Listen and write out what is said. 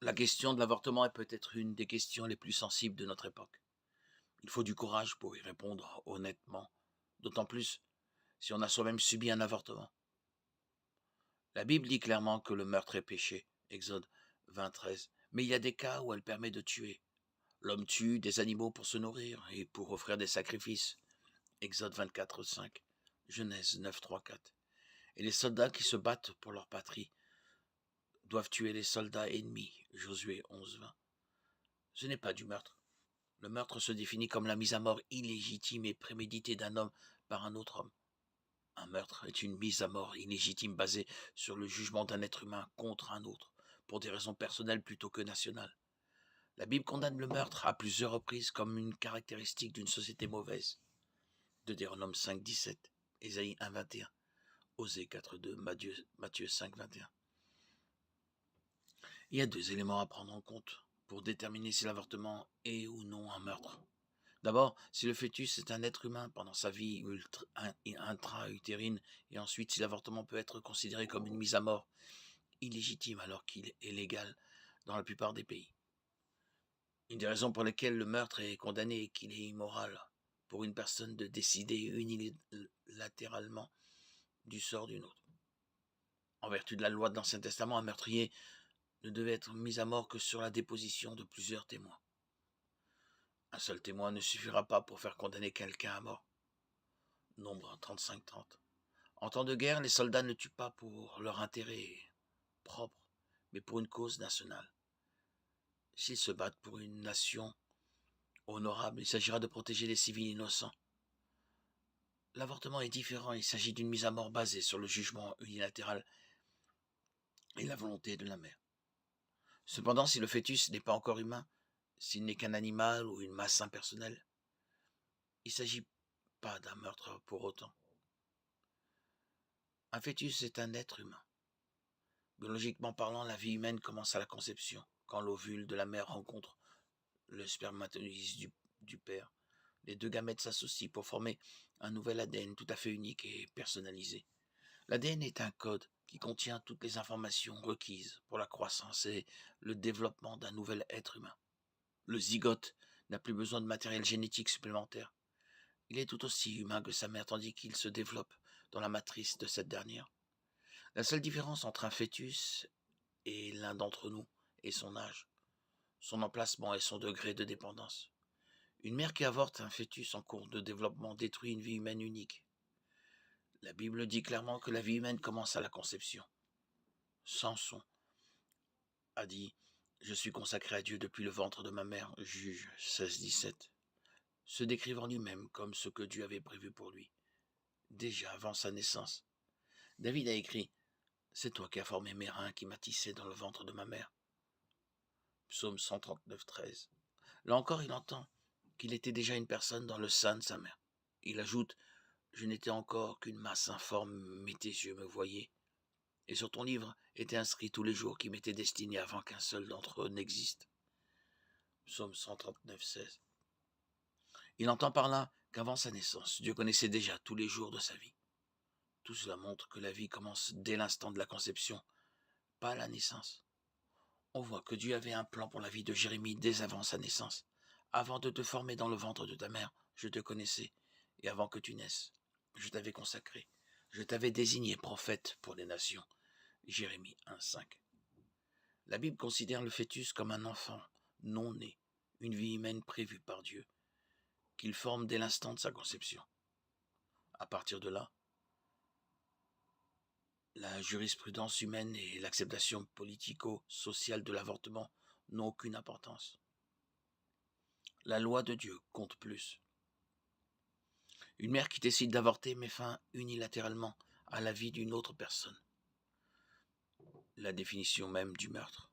La question de l'avortement est peut-être une des questions les plus sensibles de notre époque. Il faut du courage pour y répondre honnêtement, d'autant plus si on a soi-même subi un avortement. La Bible dit clairement que le meurtre est péché, Exode 20:13, mais il y a des cas où elle permet de tuer. L'homme tue des animaux pour se nourrir et pour offrir des sacrifices, Exode 24:5, Genèse 9:3-4. Et les soldats qui se battent pour leur patrie doivent tuer les soldats ennemis, Josué 11:20. Ce n'est pas du meurtre. Le meurtre se définit comme la mise à mort illégitime et préméditée d'un homme par un autre homme. Un meurtre est une mise à mort illégitime basée sur le jugement d'un être humain contre un autre, pour des raisons personnelles plutôt que nationales. La Bible condamne le meurtre à plusieurs reprises comme une caractéristique d'une société mauvaise. Deutéronome 5:17, Ésaïe 1:21, Osée 4:2, Matthieu 5:21. Il y a deux éléments à prendre en compte pour déterminer si l'avortement est ou non un meurtre. D'abord, si le fœtus est un être humain pendant sa vie intra-utérine, et ensuite si l'avortement peut être considéré comme une mise à mort illégitime alors qu'il est légal dans la plupart des pays. Une des raisons pour lesquelles le meurtre est condamné est qu'il est immoral pour une personne de décider unilatéralement du sort d'une autre. En vertu de la loi de l'Ancien Testament, un meurtrier ne devait être mis à mort que sur la déposition de plusieurs témoins. Un seul témoin ne suffira pas pour faire condamner quelqu'un à mort. Nombre 35-30. En temps de guerre, les soldats ne tuent pas pour leur intérêt propre, mais pour une cause nationale. S'ils se battent pour une nation honorable, il s'agira de protéger les civils innocents. L'avortement est différent, il s'agit d'une mise à mort basée sur le jugement unilatéral et la volonté de la mère. Cependant, si le fœtus n'est pas encore humain, s'il n'est qu'un animal ou une masse impersonnelle, il ne s'agit pas d'un meurtre pour autant. Un fœtus est un être humain. Biologiquement parlant, la vie humaine commence à la conception, quand l'ovule de la mère rencontre le spermatozoïde du père. Les deux gamètes s'associent pour former un nouvel ADN tout à fait unique et personnalisé. L'ADN est un code qui contient toutes les informations requises pour la croissance et le développement d'un nouvel être humain. Le zygote n'a plus besoin de matériel génétique supplémentaire. Il est tout aussi humain que sa mère tandis qu'il se développe dans la matrice de cette dernière. La seule différence entre un fœtus et l'un d'entre nous est son âge, son emplacement et son degré de dépendance. Une mère qui avorte un fœtus en cours de développement détruit une vie humaine unique. La Bible dit clairement que la vie humaine commence à la conception. Samson a dit « Je suis consacré à Dieu depuis le ventre de ma mère » Juge 16-17, se décrivant lui-même comme ce que Dieu avait prévu pour lui, déjà avant sa naissance. David a écrit « C'est toi qui as formé mes reins, qui m'as tissé dans le ventre de ma mère » Psaume 139-13. Là encore, il entend qu'il était déjà une personne dans le sein de sa mère. Il ajoute « Je n'étais encore qu'une masse informe, mais tes yeux me voyaient. » Et sur ton livre étaient inscrits tous les jours qui m'étaient destinés avant qu'un seul d'entre eux n'existe. Psaume 139-16. Il entend par là qu'avant sa naissance, Dieu connaissait déjà tous les jours de sa vie. Tout cela montre que la vie commence dès l'instant de la conception, pas à la naissance. On voit que Dieu avait un plan pour la vie de Jérémie dès avant sa naissance. Avant de te former dans le ventre de ta mère, je te connaissais, et avant que tu naisses, je t'avais consacré. Je t'avais désigné prophète pour les nations. Jérémie 1:5. La Bible considère le fœtus comme un enfant non né, une vie humaine prévue par Dieu, qu'il forme dès l'instant de sa conception. À partir de là, la jurisprudence humaine et l'acceptation politico-sociale de l'avortement n'ont aucune importance. La loi de Dieu compte plus. Une mère qui décide d'avorter met fin unilatéralement à la vie d'une autre personne. La définition même du meurtre.